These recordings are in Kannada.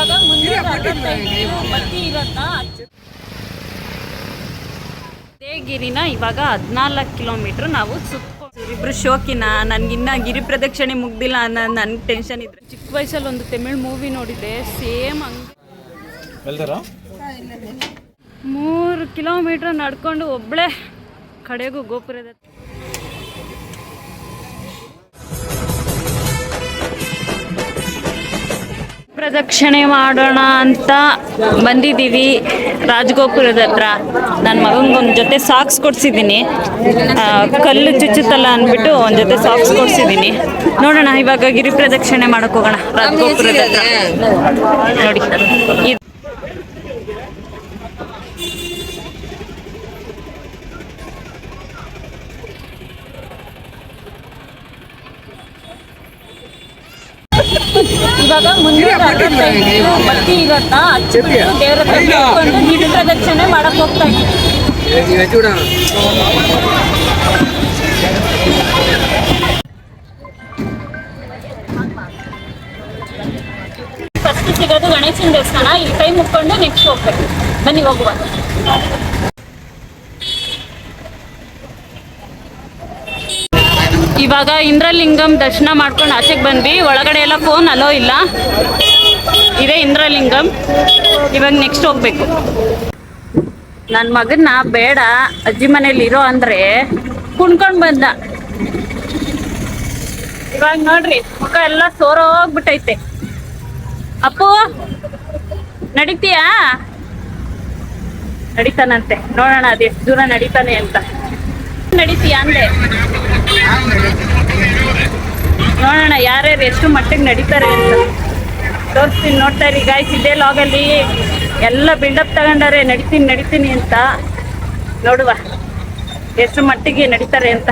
ಇವಾಗ ಬತ್ತಿ ಇರತ್ತಾ ಗಿರಿನ ಇವಾಗ 14 ಕಿಲೋಮೀಟರ್ ನಾವು ಇಬ್ರು ಶೋಕಿನ ನನ್ಗಿನ್ನ ಗಿರಿ ಪ್ರದಕ್ಷಿಣೆ ಮುಗ್ದಿಲ್ಲ ಅನ್ನೋ ನನ್ಗೆ ಟೆನ್ಷನ್ ಇದ್ರೆ ಚಿಕ್ಕ ವಯಸ್ಸಲ್ಲಿ ಒಂದು ತಮಿಳ್ ಮೂವಿ ನೋಡಿದ್ದೆ ಸೇಮ್ ಹಂಗೆ 3 ಕಿಲೋಮೀಟರ್ ನಡ್ಕೊಂಡು ಒಬ್ಳೆ ಕಡೆಗೂ ಗೋಪುರದ ಪ್ರದಕ್ಷಿಣೆ ಮಾಡೋಣ ಅಂತ ಬಂದಿದ್ದೀವಿ ರಾಜಗೋಪುರದ ಹತ್ರ. ನನ್ನ ಮಗನಿಗೊಂದು ಜೊತೆ ಸಾಕ್ಸ್ ಕೊಡ್ಸಿದ್ದೀನಿ, ಕಲ್ಲು ಚುಚ್ಚುತ್ತಲ್ಲ ಅಂದ್ಬಿಟ್ಟು ಒಂದು ಜೊತೆ ಸಾಕ್ಸ್ ಕೊಡ್ಸಿದ್ದೀನಿ. ನೋಡೋಣ ಇವಾಗ ಗಿರಿ ಪ್ರದಕ್ಷಿಣೆ ಮಾಡಕ್ಕೆ ಹೋಗೋಣ ರಾಜಗೋಪುರದ ಹತ್ರ. ನೋಡಿ ಇವಾಗ ಮುಂದೆ ಬತ್ತಿ ಇರತ್ತಾ ಹಚ್ಚಿಬಿಟ್ಟು ದೇವ್ರ ಹತ್ರ ಗಿರಿ ಪ್ರದಕ್ಷಿಣೆ ಮಾಡಕ್ ಹೋಗ್ತಾ ಇದ್ದೀವಿ. ಫಸ್ಟ್ ಸಿಗೋದು ಗಣೇಶನ ದೇವಸ್ಥಾನ, ಇಲ್ಲಿ ಕೈ ಮುಕ್ಕೊಂಡು ನೆಕ್ಸ್ಟ್ ಹೋಗ್ಬೇಕು. ಬನ್ನಿ ಹೋಗುವ. ಇವಾಗ ಇಂದ್ರಲಿಂಗಂ ದರ್ಶನ ಮಾಡ್ಕೊಂಡು ಆಚೆಗೆ ಬಂದ್ವಿ. ಒಳಗಡೆ ಎಲ್ಲ ಫೋನ್ ಅಲೋ ಇಲ್ಲ. ಇದೇ ಇಂದ್ರಲಿಂಗಂ. ಇವಾಗ ನೆಕ್ಸ್ಟ್ ಹೋಗ್ಬೇಕು. ನನ್ನ ಮಗನ್ನ ಬೇಡ ಅಜ್ಜಿ ಮನೇಲಿ ಇರೋ ಅಂದ್ರೆ ಕುಣ್ಕೊಂಡು ಬಂದ. ಇವಾಗ ನೋಡ್ರಿ ಮುಖ ಎಲ್ಲ ಸೋರೋಗ್ಬಿಟ್ಟೈತೆ. ಅಪ್ಪು ನಡಿತೀಯಾ? ನಡಿತಾನಂತೆ. ನೋಡೋಣ ಅದು ಎಷ್ಟು ದೂರ ನಡೀತಾನೆ ಅಂತ. ನಡೀತೀಯಾ ಅಂದೆ. ನೋಡೋಣ ಯಾರ್ಯಾರು ಎಷ್ಟು ಮಟ್ಟಿಗೆ ನಡೀತಾರೆ ಅಂತ ತೋರಿಸ್ತೀನಿ. ನೋಡ್ತಾ ಇರಿ ಗಾಯ್ಸ್, ಇದೇ ಲಾಗಲ್ಲಿ ಎಲ್ಲ ಬಿಲ್ಡಪ್ ತಗೊಂಡಾರೆ ನಡಿತೀನಿ ಅಂತ. ನೋಡುವ ಎಷ್ಟು ಮಟ್ಟಿಗೆ ನಡೀತಾರೆ ಅಂತ.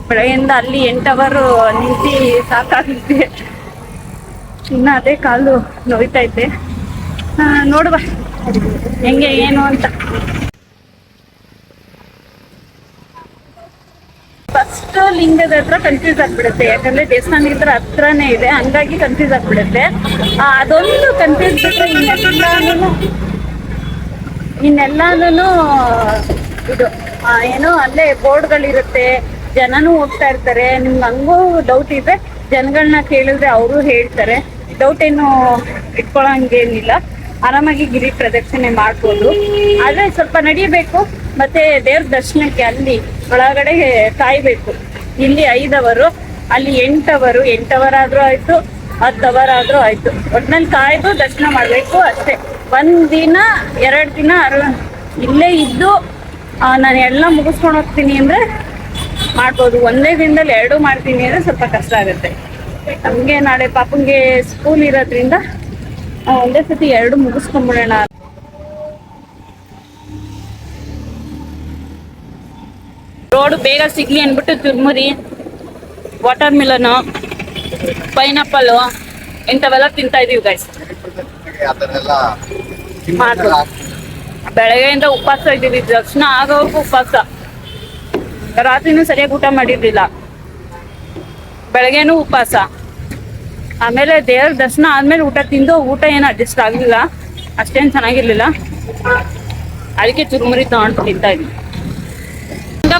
ಬೆಳಗ್ಗೆಯಿಂದ ಅಲ್ಲಿ 8 ಅವರ್ ನಿಂತು ಸಾಕಾಗುತ್ತೆ. ಇನ್ನು ಅದೇ ಕಾಲು ನೋಯ್ತೈತೆ. ನೋಡುವ ಹೆಂಗೆ ಏನು ಅಂತ. ಫಸ್ಟ್ ಲಿಂಗದ ಹತ್ರ ಕನ್ಫ್ಯೂಸ್ ಆಗ್ಬಿಡುತ್ತೆ, ಯಾಕಂದ್ರೆ ದೇವಸ್ಥಾನ ಇದ್ರ ಹತ್ರನೇ ಇದೆ, ಹಂಗಾಗಿ ಕನ್ಫ್ಯೂಸ್ ಆಗ್ಬಿಡುತ್ತೆ. ಅದೊಂದು ಕನ್ಫ್ಯೂಸ್ ಬಿಟ್ರೆ ಇನ್ನೆಲ್ಲಾನು ಇದು ಏನೋ ಅಲ್ಲೇ ಬೋರ್ಡ್ಗಳಿರುತ್ತೆ, ಜನನೂ ಹೋಗ್ತಾ ಇರ್ತಾರೆ. ನಿಮ್ಗೆ ಹಂಗೂ ಡೌಟ್ ಇದ್ರೆ ಜನಗಳನ್ನ ಕೇಳಿದ್ರೆ ಅವರು ಹೇಳ್ತಾರೆ. ಡೌಟ್ ಏನು ಇಟ್ಕೊಳ್ಳೋಂಗೇನಿಲ್ಲ, ಆರಾಮಾಗಿ ಗಿರಿ ಪ್ರದಕ್ಷಿಣೆ ಮಾಡ್ಬೋದು. ಆದ್ರೆ ಸ್ವಲ್ಪ ನಡಿಬೇಕು, ಮತ್ತೆ ದೇವ್ರ ದರ್ಶನಕ್ಕೆ ಅಲ್ಲಿ ಒಳಗಡೆ ಕಾಯ್ಬೇಕು. ಇಲ್ಲಿ 5 ಅವರು, ಅಲ್ಲಿ 8 ಅವರು. 8 ಅವರ್ ಆದ್ರೂ ಆಯ್ತು, 10 ಅವರ್ ಆದ್ರೂ ಆಯ್ತು. ಒಟ್ನಲ್ಲಿ ಕಾಯ್ದು ದರ್ಶನ ಮಾಡ್ಬೇಕು ಅಷ್ಟೇ. 1 ದಿನ 2 ದಿನ ಇಲ್ಲೇ ಇದ್ದು ನಾನು ಎಲ್ಲ ಮುಗಿಸ್ಕೊಂಡು ಹೋಗ್ತೀನಿ ಅಂದ್ರೆ ಮಾಡ್ಬೋದು. ಒಂದೇ ದಿನದಲ್ಲಿ 2 ಮಾಡ್ತೀನಿ ಅಂದ್ರೆ ಸ್ವಲ್ಪ ಕಷ್ಟ ಆಗುತ್ತೆ. ನಮ್ಗೆ ನಾಳೆ ಪಾಪಂಗೆ ಸ್ಕೂಲ್ ಇರೋದ್ರಿಂದ ಒಂದೇ ಸತಿ 2 ಮುಗಿಸ್ಕೊಂಡ್ಬಿಡೋಣ. ರೋಡ್ ಬೇಗ ಸಿಗ್ಲಿ ಅಂದ್ಬಿಟ್ಟು ಚುರ್ಮುರಿ, ವಾಟರ್ ಮಿಲನು, ಪೈನಾಪಲ್ ಇಂಥವೆಲ್ಲ ತಿಂತಾ ಇದೀವಿ ಗೈಸ್. ಬೆಳಗ್ಗೆಯಿಂದ ಉಪವಾಸ ಇದ್ದೀವಿ, ದರ್ಶನ ಆಗೋವರೆಗೂ ಉಪವಾಸ. ರಾತ್ರಿನೂ ಸರಿಯಾಗಿ ಊಟ ಮಾಡಿರ್ಲಿಲ್ಲ, ಬೆಳಗ್ಗೆನೂ ಉಪವಾಸ. ಆಮೇಲೆ ದೇವ್ರ ದರ್ಶನ ಆದ್ಮೇಲೆ ಊಟ ತಿಂದು ಊಟ ಏನು ಅಡ್ಜಸ್ಟ್ ಆಗಲಿಲ್ಲ, ಅಷ್ಟೇನು ಚೆನ್ನಾಗಿರ್ಲಿಲ್ಲ. ಅದಕ್ಕೆ ಚುರುಮುರಿ ತಗೊಂಡು ತಿಂತಾ ಇದ್ವಿ.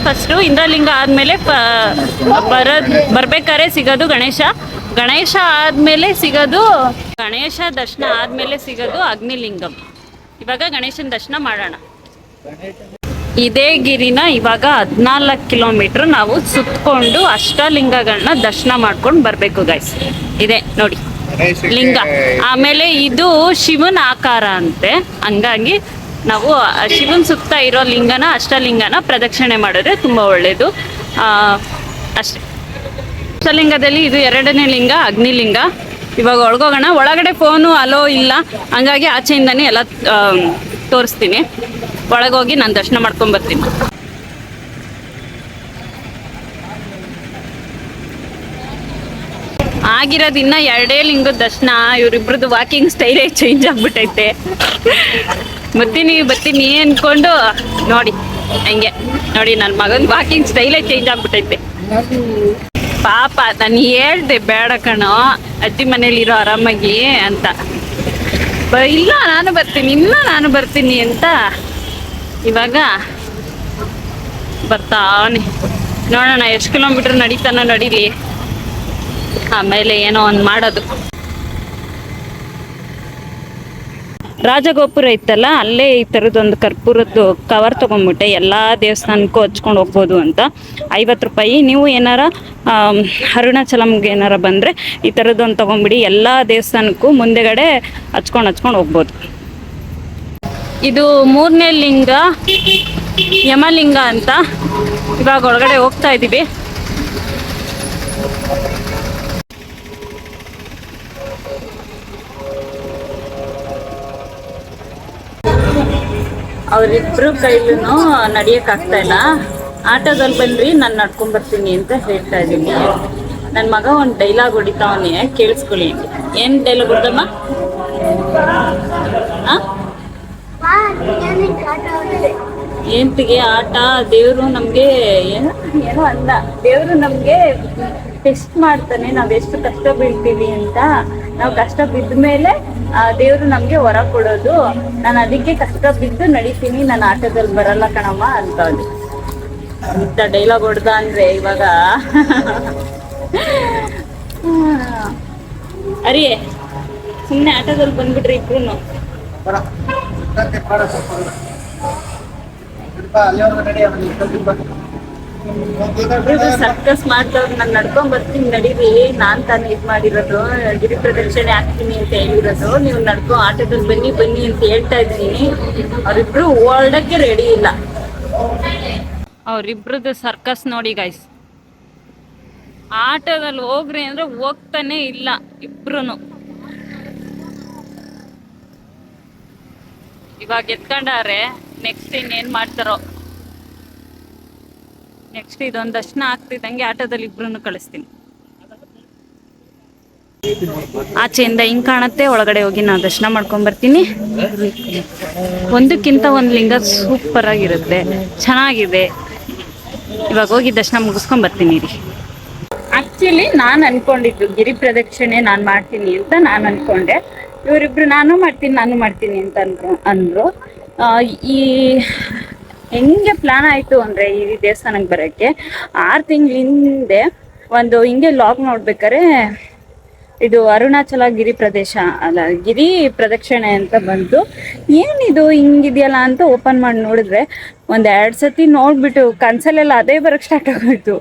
ಫಸ್ಟು ಇಂದ್ರಲಿಂಗ ಆದ್ಮೇಲೆ ಬರ್ಬೇಕಾದ್ರೆ ಸಿಗೋದು ಗಣೇಶ ಆದ್ಮೇಲೆ ಸಿಗೋದು ಗಣೇಶ ದರ್ಶನ ಆದ್ಮೇಲೆ ಸಿಗೋದು ಅಗ್ನಿಲಿಂಗಂ. ಇವಾಗ ಗಣೇಶನ ದರ್ಶನ ಮಾಡೋಣ. ಇದೇ ಗಿರಿನ ಇವಾಗ 14 ಕಿಲೋಮೀಟರ್ ನಾವು ಸುತ್ತಕೊಂಡು ಅಷ್ಟಲಿಂಗಗಳನ್ನ ದರ್ಶನ ಮಾಡ್ಕೊಂಡು ಬರ್ಬೇಕು ಗೈಸ್. ಇದೆ ನೋಡಿ ಲಿಂಗ. ಆಮೇಲೆ ಇದು ಶಿವನ ಆಕಾರ ಅಂತೆ, ಹಂಗಾಗಿ ನಾವು ಶಿವನ ಸುತ್ತ ಇರೋ ಲಿಂಗನ ಅಷ್ಟಲಿಂಗನ ಪ್ರದಕ್ಷಿಣೆ ಮಾಡಿದ್ರೆ ತುಂಬ ಒಳ್ಳೆಯದು ಅಷ್ಟೇ. ಅಷ್ಟಲಿಂಗದಲ್ಲಿ ಇದು 2ನೇ ಲಿಂಗ ಅಗ್ನಿಲಿಂಗ. ಇವಾಗ ಒಳಗೋಗೋಣ. ಒಳಗಡೆ ಫೋನು ಅಲೋ ಇಲ್ಲ, ಹಂಗಾಗಿ ಆಚೆಯಿಂದನೇ ಎಲ್ಲ ತೋರಿಸ್ತೀನಿ. ಒಳಗೋಗಿ ನಾನು ದರ್ಶನ ಮಾಡ್ಕೊಂಬರ್ತೀನಿ. ಆಗಿರೋದು ಇನ್ನ 2 ಲಿಂಗದ ದರ್ಶನ. ಇವರಿಬ್ರದ್ದು ವಾಕಿಂಗ್ ಸ್ಟೈಲೇ ಚೇಂಜ್ ಆಗ್ಬಿಟ್ಟೈತೆ. ಬರ್ತೀನಿ ಅನ್ಕೊಂಡು ನೋಡಿ ಹಂಗೆ ನೋಡಿ ನನ್ನ ಮಗನ ವಾಕಿಂಗ್ ಸ್ಟೈಲೇ ಚೇಂಜ್ ಆಗ್ಬಿಟ್ಟೈತೆ. ಪಾಪ ನಾನು ಹೇಳ್ದೆ ಬೇಡ ಕಣೋ ಅಜ್ಜಿ ಮನೇಲಿ ಇರೋ ಆರಾಮಾಗಿ ಅಂತ. ಇಲ್ಲ ನಾನು ಬರ್ತೀನಿ, ಇಲ್ಲ ನಾನು ಬರ್ತೀನಿ ಅಂತ ಇವಾಗ ಬರ್ತಾನೆ. ನೋಡೋಣ ಎಷ್ಟು ಕಿಲೋಮೀಟರ್ ನಡೀತಾನೋ ನಡೀಲಿ, ಆಮೇಲೆ ಏನೋ ಒಂದು ಮಾಡೋದು. ರಾಜಗೋಪುರ ಇತ್ತಲ್ಲ, ಅಲ್ಲೇ ಈ ಥರದ್ದೊಂದು ಕರ್ಪೂರದ್ದು ಕವರ್ ತೊಗೊಂಡ್ಬಿಟ್ಟೆ, ಎಲ್ಲ ದೇವಸ್ಥಾನಕ್ಕೂ ಹಚ್ಕೊಂಡು ಹೋಗ್ಬೋದು ಅಂತ. 50 ರೂಪಾಯಿ. ನೀವು ಏನಾರ ಅರುಣಾಚಲಮ್ಗೆ ಏನಾರ ಬಂದರೆ ಈ ಥರದ್ದೊಂದು ತೊಗೊಂಬಿಡಿ, ಎಲ್ಲ ದೇವಸ್ಥಾನಕ್ಕೂ ಮುಂದೆಗಡೆ ಹಚ್ಕೊಂಡು ಹೋಗ್ಬೋದು. ಇದು 3ನೇ ಲಿಂಗ ಯಮಲಿಂಗ ಅಂತ. ಇವಾಗ ಒಳಗಡೆ ಹೋಗ್ತಾ ಇದ್ದೀವಿ. ಅವರಿಬ್ರು ಕೈಲೂ ನಡಿಯಕ್ ಆಗ್ತಾ ಇಲ್ಲ. ಆಟೋದಲ್ಲಿ ಬಂದ್ರಿ, ನಾನು ನಡ್ಕೊಂಡ್ ಅಂತ ಹೇಳ್ತಾ ಇದ್ದೀನಿ. ನನ್ನ ಮಗ ಒಂದು ಡೈಲಾಗ್ ಹೊಡಿತಾವನೆ, ಕೇಳಿಸ್ಕೊಳ್ಳಿ. ಏನ್ ಡೈಲಾಗ್ ಹೊಡ್ದಮ್ಮ? ಏಂತಿಗೆ ಆಟ? ದೇವ್ರು ನಮ್ಗೆ ಏನೋ ಅಂದ, ದೇವ್ರು ನಮ್ಗೆ ಟೆಸ್ಟ್ ಮಾಡ್ತಾನೆ, ನಾವ್ ಎಷ್ಟು ಕಷ್ಟ ಬೀಳ್ತೀವಿ ಅಂತ. ನಾವು ಕಷ್ಟ ಬಿದ್ದ ಮೇಲೆ ದೇವ್ರು ನಮ್ಗೆ ವರ ಕೊಡೋದು. ನಾನು ಅದಕ್ಕೆ ಕಷ್ಟ ಬಿದ್ದು ನಡಿತೀನಿ, ನಾನು ಆಟೋದಲ್ಲಿ ಬರಲ್ಲ ಕಣಮ್ಮ ಅಂತ. ಇಂಥ ಡೈಲಾಗ್ ಹೊಡ್ದ ಅಂದ್ರೆ ಇವಾಗ ಅರಿಯೇ ಸುಮ್ಮನೆ ಆಟೋದಲ್ಲಿ ಬಂದ್ಬಿಟ್ರಿ ಇಬ್ರು. ಸರ್ಕಸ್ ಮಾಡ್ದವ್ರು ನಾನು ನಡ್ಕೊಂಡ್ ಬರ್ತೀನಿ ನಡೀರಿ, ನಾನ್ ತಾನೇ ಇದ್ ಮಾಡಿರೋದು, ಗಿರಿ ಪ್ರದಕ್ಷಿಣೆ ಹಾಕ್ತೀನಿ ಅಂತ ಹೇಳಿರೋದು. ನೀವು ಆಟೋದಲ್ಲಿ ಬನ್ನಿ ಅಂತ ಹೇಳ್ತಾ ಇದ್ದೀನಿ. ಅವ್ರಿಬ್ರು ಓಡಕ್ಕೆ ರೆಡಿ ಇಲ್ಲ. ಅವ್ರಿಬ್ರದ್ದು ಸರ್ಕಸ್ ನೋಡಿ ಗೈಸ್. ಆಟೋದಲ್ಲಿ ಹೋಗ್ರಿ ಅಂದ್ರೆ ಹೋಗ್ತಾನೆ ಇಲ್ಲ ಇಬ್ರುನು. ಇವಾಗ ಎತ್ಕೊಂಡಾರೆ, ನೆಕ್ಸ್ಟ್ ಇನ್ನೇನ್ ಮಾಡ್ತಾರೋ. ನೆಕ್ಸ್ಟ್ ಇದೊಂದು ದರ್ಶನ ಆಗ್ತಿದ್ದಂಗೆ ಆಟೋದಲ್ಲಿ ಇಬ್ರು ಕಳಿಸ್ತೀನಿ. ಆಚೆಯಿಂದ ಹಿಂಗ್ ಕಾಣತ್ತೆ, ಒಳಗಡೆ ಹೋಗಿ ನಾವು ದರ್ಶನ ಮಾಡ್ಕೊಂಡ್ ಬರ್ತೀನಿ. ಒಂದಕ್ಕಿಂತ ಒಂದು ಲಿಂಗ ಸೂಪರ್ ಆಗಿರುತ್ತೆ, ಚೆನ್ನಾಗಿದೆ. ಇವಾಗ ಹೋಗಿ ದರ್ಶನ ಮುಗಿಸ್ಕೊಂಡ್ ಬರ್ತೀನಿ ರೀ. ಆಕ್ಚುಲಿ ನಾನು ಅನ್ಕೊಂಡಿದ್ದು ಗಿರಿ ಪ್ರದಕ್ಷಿಣೆ ನಾನು ಮಾಡ್ತೀನಿ ಅಂತ ನಾನು ಅನ್ಕೊಂಡೆ. ಇವರಿಬ್ರು ನಾನು ಮಾಡ್ತೀನಿ ಅಂತ ಅಂದ್ರು. ಈ ಹೆಂಗೆ ಪ್ಲಾನ್ ಆಯ್ತು ಅಂದ್ರೆ, ಈ ದೇವಸ್ಥಾನಕ್ಕೆ ಬರೋಕ್ಕೆ 6 ತಿಂಗಳ ಹಿಂದೆ ಒಂದು ಹಿಂಗೆ ಲಾಗ್ ನೋಡ್ಬೇಕಾರೆ ಇದು ಅರುಣಾಚಲ ಗಿರಿ ಪ್ರದೇಶ ಅಲ್ಲ, ಗಿರಿ ಪ್ರದಕ್ಷಿಣೆ ಅಂತ ಬಂತು. ಏನಿದು ಹಿಂಗಿದೆಯಲ್ಲ ಅಂತ ಓಪನ್ ಮಾಡಿ ನೋಡಿದ್ರೆ 1-2 ಸತಿ ನೋಡ್ಬಿಟ್ಟು ಕನ್ಸಲ್ಲೆಲ್ಲ ಅದೇ ಬರೋಕ್ಕೆ ಸ್ಟಾರ್ಟ್ ಆಗೋಯ್ತು.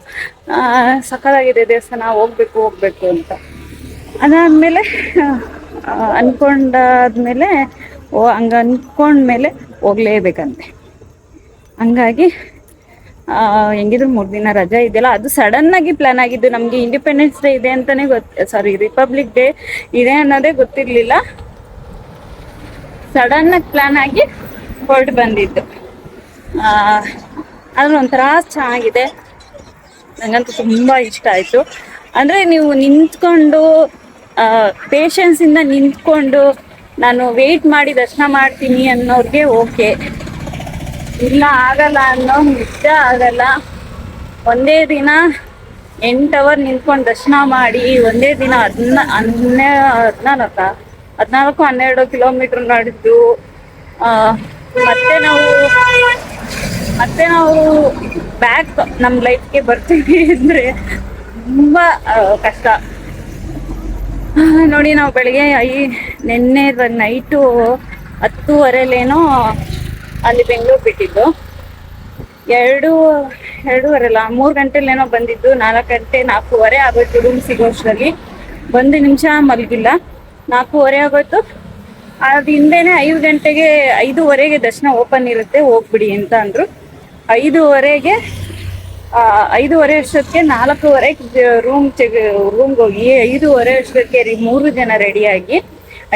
ಸಕ್ಕತ್ತಾಗಿದೆ ದೇವಸ್ಥಾನ, ಹೋಗ್ಬೇಕು ಅಂತ. ಅದಾದ್ಮೇಲೆ ಅನ್ಕೊಂಡಾದ್ಮೇಲೆ ಹಂಗ ಅನ್ಕೊಂಡ್ಮೇಲೆ ಹೋಗ್ಲೇಬೇಕಂತೆ. ಹಂಗಾಗಿ ಹೆಂಗಿದ್ರು 3 ದಿನ ರಜಾ ಇದೆಯಲ್ಲ, ಅದು ಸಡನ್ ಆಗಿ ಪ್ಲಾನ್ ಆಗಿದ್ದು. ನಮ್ಗೆ ಇಂಡಿಪೆಂಡೆನ್ಸ್ ಡೇ ಇದೆ ಅಂತಾನೆ ರಿಪಬ್ಲಿಕ್ ಡೇ ಇದೆ ಅನ್ನೋದೇ ಗೊತ್ತಿರ್ಲಿಲ್ಲ. ಸಡನ್ ಆಗಿ ಪ್ಲಾನ್ ಆಗಿ ಹೊರಟು ಬಂದಿದ್ದು. ಆದ್ರೆ ಒಂಥರ ಚೆನ್ನಾಗಿದೆ, ನಂಗಂತೂ ತುಂಬಾ ಇಷ್ಟ ಆಯ್ತು. ಅಂದ್ರೆ ನೀವು ನಿಂತ್ಕೊಂಡು ಪೇಷನ್ಸ್ ಇಂದ ನಿಂತ್ಕೊಂಡು ನಾನು ವೇಟ್ ಮಾಡಿ ದರ್ಶನ ಮಾಡ್ತೀನಿ ಅನ್ನೋರ್ಗೆ ಓಕೆ. ಇಲ್ಲ ಆಗಲ್ಲ ಅನ್ನೋ ನಿಜ ಆಗಲ್ಲ. ಒಂದೇ ದಿನ 8 ಅವರ್ ನಿಂತ್ಕೊಂಡು ದರ್ಶನ ಮಾಡಿ, ಒಂದೇ ದಿನ 14 ಕಿಲೋಮೀಟರ್ ನಡೆದು ಮತ್ತೆ ನಾವು ಬ್ಯಾಕ್ ನಮ್ಮ ಲೈಫ್ಗೆ ಬರ್ತೀವಿ ಅಂದ್ರೆ ತುಂಬಾ ಕಷ್ಟ. ನೋಡಿ, ನಾವು ಬೆಳಿಗ್ಗೆ ನಿನ್ನೆ ನೈಟು 10:30 ಅಲ್ಲಿ ಬೆಂಗಳೂರು ಬಿಟ್ಟಿದ್ದು. 2:30 ಅಲ್ಲ 3 ಗಂಟೆಲೇನೋ ಬಂದಿದ್ದು. 4:40 ಆಗೋಯ್ತು ರೂಮ್ ಸಿಗೋಷ್ಟರಲ್ಲಿ. 1 ನಿಮಿಷ ಮಲಗಿಲ್ಲ, 4:30 ಆಗೋಯ್ತು. ಅದು ಹಿಂದೆನೆ 5 ಗಂಟೆಗೆ 5:15ಗೆ ದರ್ಶನ ಓಪನ್ ಇರುತ್ತೆ, ಹೋಗ್ಬಿಡಿ ಅಂತ ಅಂದ್ರು. 5:15ಗೆ 5:30 ಅಷ್ಟೊತ್ತಿಗೆ 4:15 ರೂಮ್ಗೆ ಹೋಗಿ 5:30 ಅಷ್ಟೊತ್ತಿಗೆ 3 ಜನ ರೆಡಿಯಾಗಿ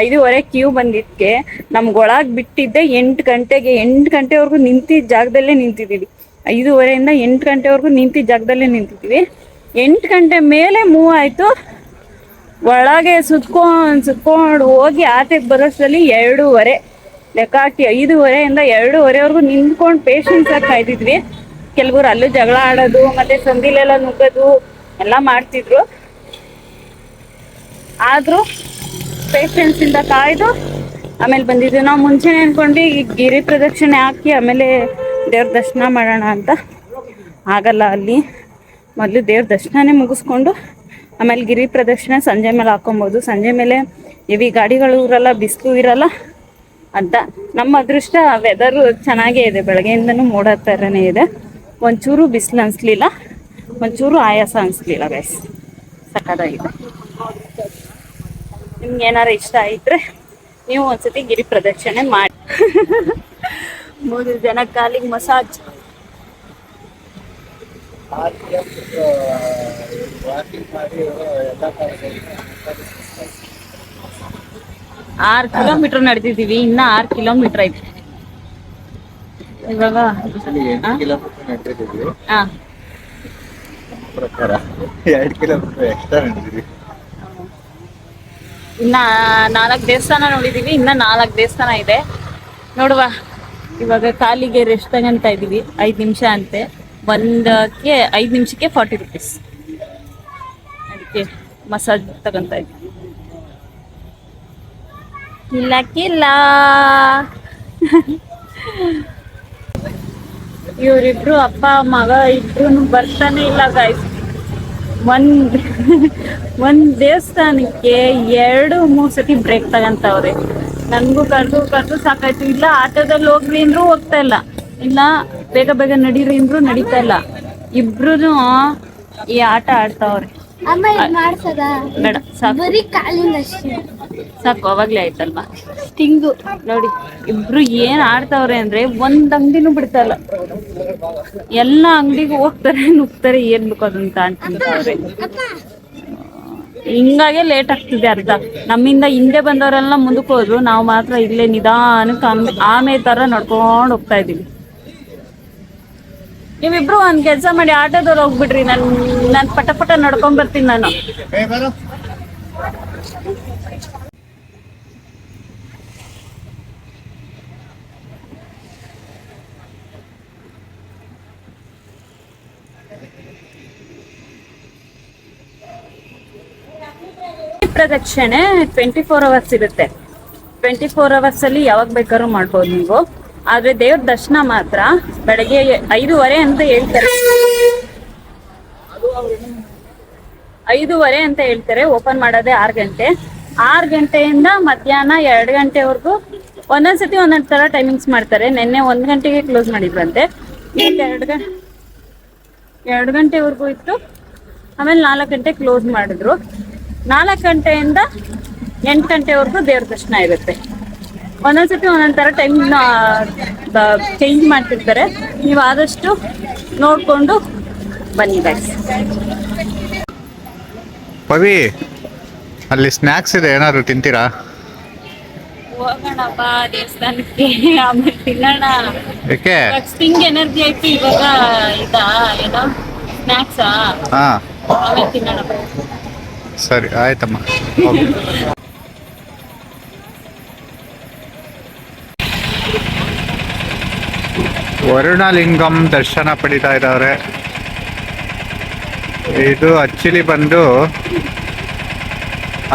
5:30 ಕ್ಯೂ ಬಂದಿದ್ದಕ್ಕೆ ನಮ್ಗೆ ಒಳಗೆ ಬಿಟ್ಟಿದ್ದೆ 8 ಗಂಟೆಗೆ. 8 ಗಂಟೆವರೆಗೂ ನಿಂತಿದ್ದ ಜಾಗದಲ್ಲೇ ನಿಂತಿದ್ದೀವಿ. 5:30ಇಂದ 8 ಗಂಟೆವರೆಗೂ ನಿಂತಿದ್ದ ಜಾಗದಲ್ಲೇ ನಿಂತಿದ್ದೀವಿ. 8 ಗಂಟೆ ಮೇಲೆ ಮೂವ್ ಆಯಿತು. ಒಳಗೆ ಸುತ್ಕೊಂಡು ಹೋಗಿ ಆಚೆಗೆ ಬರೋಷ್ಟರಲ್ಲಿ 2:30 ಲೆಕ್ಕ ಹಾಕಿ. 5:30ಇಂದ 2:30ವರೆಗೂ ನಿಂತ್ಕೊಂಡು ಪೇಷನ್ಸ್ ಆಗಿ ಕಾಯ್ದಿದ್ವಿ. ಕೆಲವರು ಅಲ್ಲೂ ಜಗಳ ಆಡೋದು ಮತ್ತೆ ಸಂದಿಲೆಲ್ಲ ನುಗ್ಗೋದು ಎಲ್ಲ ಮಾಡ್ತಿದ್ರು. ಆದರೂ ಪೇಷನ್ಸ್ ಇಂದ ಕಾಯ್ದು ಆಮೇಲೆ ಬಂದಿದ್ವಿ. ನಾವು ಮುಂಚೆನೇ ಅನ್ಕೊಂಡು ಈ ಗಿರಿ ಪ್ರದಕ್ಷಿಣೆ ಹಾಕಿ ಆಮೇಲೆ ದೇವ್ರ ದರ್ಶನ ಮಾಡೋಣ ಅಂತ. ಆಗಲ್ಲ, ಅಲ್ಲಿ ಮೊದಲು ದೇವ್ರ ದರ್ಶನನೇ ಮುಗಿಸ್ಕೊಂಡು ಆಮೇಲೆ ಗಿರಿ ಪ್ರದಕ್ಷಿಣೆ ಸಂಜೆ ಮೇಲೆ ಹಾಕೊಬೋದು. ಸಂಜೆ ಮೇಲೆ ಹೆವಿ ಗಾಡಿಗಳು ಇರಲ್ಲ, ಬಿಸಿಲು ಇರಲ್ಲ ಅಂತ. ನಮ್ಮ ಅದೃಷ್ಟ ವೆದರು ಚೆನ್ನಾಗೇ ಇದೆ, ಬೆಳಗ್ಗೆಯಿಂದನೂ ಮೋಡ ಥರನೇ ಇದೆ. ಒಂಚೂರು ಬಿಸಿಲು ಅನಿಸ್ಲಿಲ್ಲ, ಒಂಚೂರು ಆಯಾಸ ಅನಿಸ್ಲಿಲ್ಲ ಗೈಸ್, ಸಕ್ಕತ್ತಾಗಿದೆ. ನಿಮ್ಗೆ ಏನಾರು ಇಷ್ಟ ಆಯಿದ್ರೆ ನೀವು ಒಂದ್ಸತಿ ಗಿರಿ ಪ್ರದಕ್ಷಿಣೆ ಮಾಡಿ. 3 ಜನ ಕಾಲಿಗೆ ಮಸಾಜ್. ಆರು ಕಿಲೋಮೀಟರ್ ನಡೆದಿದ್ದೀವಿ, ಇನ್ನ 6 ಕಿಲೋಮೀಟರ್ ಐತೆ ಇವಾಗ. ಹಾ, 2 ಕಿಲೋಮೀಟರ್ ಎಕ್ಸ್ಟ್ರಾ ನಡೆದಿದ್ದೀವಿ. ಇನ್ನ 4 ದೇವಸ್ಥಾನ ನೋಡಿದೀವಿ, ಇನ್ನ 4 ದೇವಸ್ಥಾನ ಇದೆ ನೋಡುವ. ಇವಾಗ ಕಾಲಿಗೆ ರೆಸ್ಟ್ ತಗೊಂತ ಇದೀವಿ, 5 ನಿಮಿಷ ಅಂತೆ. ಒಂದಕ್ಕೆ 5 ನಿಮಿಷಕ್ಕೆ 40 ರೂಪೀಸ್. ಅದಕ್ಕೆ ಮಸಾಜ್ ತಗೊಂತ ಇದ್ವಿ. ಕಿಲ್ಲ ಕಿಲ್ಲ. ಇವರಿಬ್ರು ಅಪ್ಪ ಮಗ ಇಬ್ರು ಬರ್ತಾನೆ ಇಲ್ಲ ಗಾಯ್ಸ್. ಒಂದ್ ದೇವಸ್ಥಾನಕ್ಕೆ 2-3 ಸತಿ ಬ್ರೇಕ್ ತಗಂತವ್ರೆ. ನನ್ಗೂ ಕರ್ದು ಸಾಕಾಯ್ತು. ಇಲ್ಲ ಆಟೋದಲ್ಲಿ ಹೋಗ್ರಿ ಅಂದ್ರೂ ಹೋಗ್ತಾ ಇಲ್ಲ, ಇಲ್ಲ ಬೇಗ ಬೇಗ ನಡೀರಿ ಅಂದ್ರೂ ನಡೀತಾ ಇಲ್ಲ. ಇಬ್ರು ಈ ಆಟ ಆಡ್ತಾವ್ರೆ. ಬೇಡ ಸಾಕು, ಅವಾಗ್ಲೇ ಆಯ್ತಲ್ವಾ. ತಿಂಗು ನೋಡಿ ಇಬ್ರು ಏನ್ ಆಡ್ತಾವ್ರೆ ಅಂದ್ರೆ ಒಂದ್ ಅಂಗಡಿನೂ ಬಿಡ್ತಲ್ಲ. ಎಲ್ಲ ಅಂಗಡಿಗೂ ಹೋಗ್ತಾರೆ, ನುಗ್ತಾರೆ, ಏನ್ ಬೇಕು ಅದನ್ನ ಕಾಣ್ತಿಂತವ್ರೆ. ಹಿಂಗಾಗೆ ಲೇಟ್ ಆಗ್ತಿದೆ ಅರ್ಧ. ನಮ್ಮಿಂದ ಹಿಂದೆ ಬಂದವರೆಲ್ಲ ಮುಂದಕ್ಕೆ ಹೋದ್ರು, ನಾವು ಮಾತ್ರ ಇಲ್ಲೇ ನಿಧಾನಕ್ಕೆ ಆಮೇಲೆ ತರ ನಡ್ಕೊಂಡು ಹೋಗ್ತಾ ಇದೀವಿ. ನೀವಿಬ್ರು ಒಂದ್ ಕೆಲಸ ಮಾಡಿ, ಆಟೋದವ್ರು ಹೋಗ್ಬಿಡ್ರಿ, ನಾನು ಪಟ ಪಟ ನಡ್ಕೊಂಡ್ ಬರ್ತೀನಿ ನಾನು. ಪ್ರದಕ್ಷಿಣೆ 24 ಅವರ್ಸ್ ಇರುತ್ತೆ. 24 ಅವರ್ಸ್ ಅಲ್ಲಿ ಯಾವಾಗ ಬೇಕಾದ್ರೂ ಮಾಡ್ಬೋದು ನೀವು. ಆದ್ರೆ ದೇವ್ರ ದರ್ಶನ ಮಾತ್ರ ಬೆಳಗ್ಗೆ 5:15 ಅಂತ ಹೇಳ್ತಾರೆ. 5:15 ಅಂತ ಹೇಳ್ತಾರೆ. ಓಪನ್ ಮಾಡೋದೇ 6 ಗಂಟೆ. 6 ಗಂಟೆಯಿಂದ ಮಧ್ಯಾಹ್ನ 2 ಗಂಟೆವರೆಗೂ. ಒಂದೊಂದ್ಸತಿ ಒಂದೊಂದ್ ತರ ಟೈಮಿಂಗ್ಸ್ ಮಾಡ್ತಾರೆ. ನಿನ್ನೆ 1 ಗಂಟೆಗೆ ಕ್ಲೋಸ್ ಮಾಡಿದ್ರಂತೆ, ಈಗ 2 ಗಂಟೆವರೆಗೂ ಇತ್ತು. ಆಮೇಲೆ 4 ಗಂಟೆ ಕ್ಲೋಸ್ ಮಾಡಿದ್ರು. 4 ಗಂಟೆಯಿಂದ 8 ಗಂಟೆವರೆಗೂ ದೇವ್ರ ದರ್ಶನ ಇರುತ್ತೆ. ಒಂದೊಂದ್ಸತಿ ಒಂದೊಂದ್ ತರ ಟೈಮ್ ಚೇಂಜ್ ಮಾಡ್ತಿರ್ತಾರೆ. ನೀವು ಆದಷ್ಟು ನೋಡ್ಕೊಂಡು ಬನ್ನಿ ಗೈಸ್. ಪವಿ, ಅಲ್ಲಿ ಸ್ನ್ಯಾಕ್ಸ್ ಇದೆ, ಏನಾದ್ರು ತಿಂತೀರಾ? ಹೋಗೋಣ ಬಾ ದೇವಸ್ಥಾನಕ್ಕೆ, ಆಮೇಲೆ ತಿನ್ನೋಣ. ಏಕೆ? ಸ್ಟಿಂಗ್ ಎನರ್ಜಿ ಆಯ್ತು ಇವಾಗ. ಇದಾ ಏನೋ ಸ್ನ್ಯಾಕ್ಸಾ? ಹಾ, ಆಮೇಲೆ ತಿನ್ನೋಣ. ಸರಿ ಆಯ್ತಮ್ಮ. ವರುಣಲಿಂಗಂ ದರ್ಶನ ಪಡಿತಾ ಇದ್ದಾರೆ. ಇದು ಆಕ್ಚುಲಿ ಬಂದು